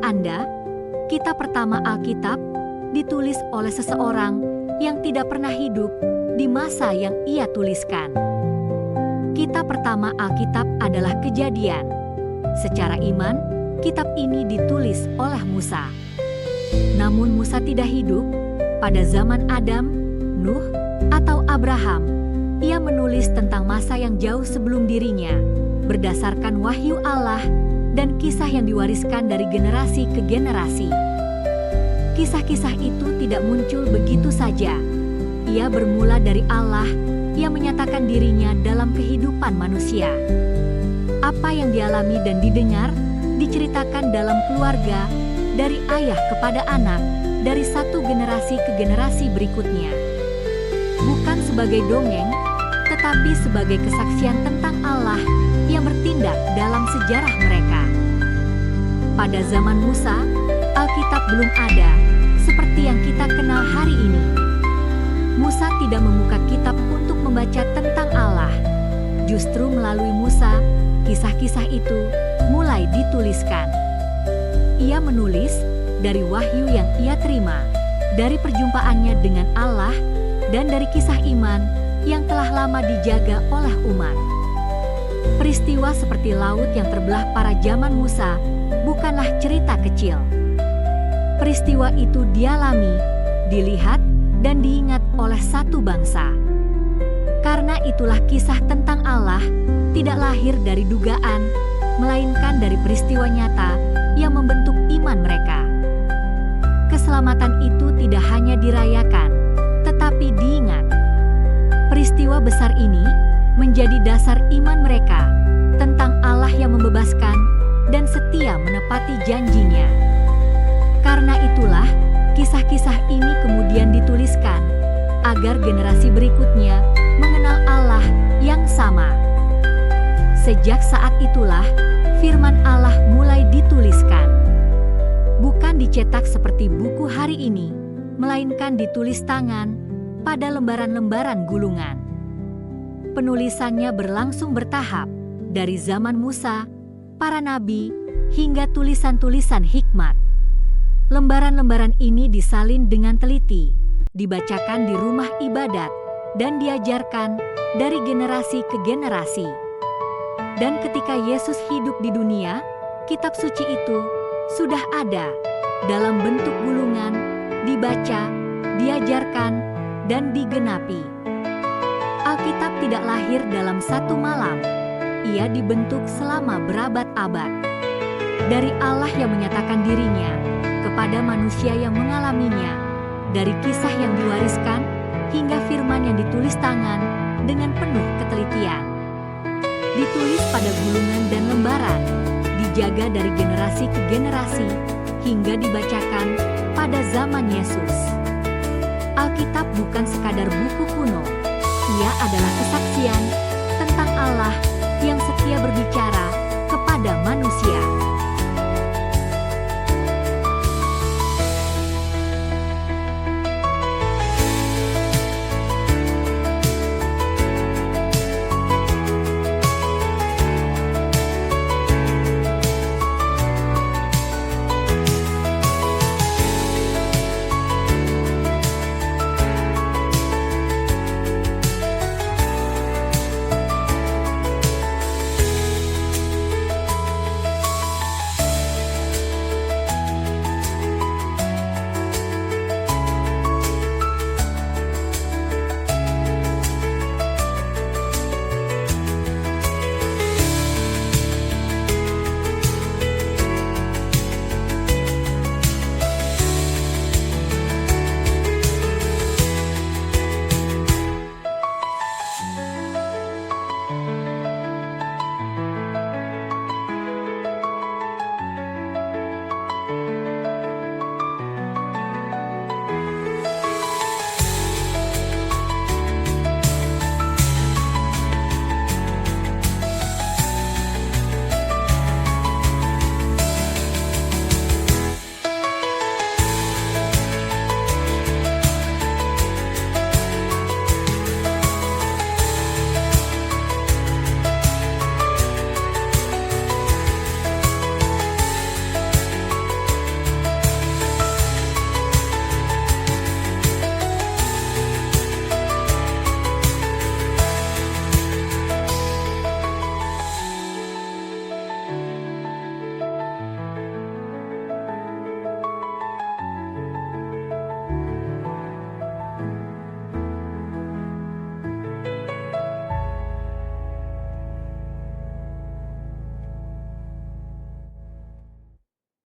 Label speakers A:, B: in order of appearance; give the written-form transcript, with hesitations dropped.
A: Anda, kitab pertama Alkitab ditulis oleh seseorang yang tidak pernah hidup di masa yang ia tuliskan. Kitab pertama Alkitab adalah Kejadian. Secara iman, kitab ini ditulis oleh Musa. Namun Musa tidak hidup pada zaman Adam, Nuh, atau Abraham. Ia menulis tentang masa yang jauh sebelum dirinya, berdasarkan wahyu Allah dan kisah yang diwariskan dari generasi ke generasi. Kisah-kisah itu tidak muncul begitu saja. Ia bermula dari Allah yang menyatakan dirinya dalam kehidupan manusia. Apa yang dialami dan didengar diceritakan dalam keluarga, dari ayah kepada anak, dari satu generasi ke generasi berikutnya. Bukan sebagai dongeng, tetapi sebagai kesaksian tentang Allah yang bertindak dalam sejarah mereka. Pada zaman Musa, Alkitab belum ada, seperti yang kita kenal hari ini. Musa tidak membuka kitab untuk membaca tentang Allah. Justru melalui Musa, kisah-kisah itu mulai dituliskan. Ia menulis dari wahyu yang ia terima, dari perjumpaannya dengan Allah, dan dari kisah iman yang telah lama dijaga oleh umat. Peristiwa seperti laut yang terbelah pada zaman Musa bukanlah cerita kecil. Peristiwa itu dialami, dilihat, dan diingat oleh satu bangsa. Karena itulah kisah tentang Allah tidak lahir dari dugaan, melainkan dari peristiwa nyata yang membentuk iman mereka. Keselamatan itu tidak hanya dirayakan, tetapi diingat. Peristiwa besar ini menjadi dasar iman mereka tentang Allah yang membebaskan dan setia menepati janjinya. Karena itulah, kisah-kisah ini kemudian dituliskan agar generasi berikutnya mengenal Allah yang sama. Sejak saat itulah, firman Allah mulai dituliskan. Bukan dicetak seperti buku hari ini, melainkan ditulis tangan pada lembaran-lembaran gulungan. Penulisannya berlangsung bertahap, dari zaman Musa, para nabi, hingga tulisan-tulisan hikmat. Lembaran-lembaran ini disalin dengan teliti, dibacakan di rumah ibadat, dan diajarkan dari generasi ke generasi. Dan ketika Yesus hidup di dunia, kitab suci itu sudah ada dalam bentuk gulungan, dibaca, diajarkan, dan digenapi. Alkitab tidak lahir dalam satu malam. Ia dibentuk selama berabad-abad. Dari Allah yang menyatakan dirinya kepada manusia yang mengalaminya, dari kisah yang diwariskan hingga firman yang ditulis tangan dengan penuh ketelitian. Ditulis pada gulungan dan lembaran, dijaga dari generasi ke generasi, hingga dibacakan pada zaman Yesus. Alkitab bukan sekadar buku kuno, ia adalah kesaksian tentang Allah yang setia berbicara kepada manusia.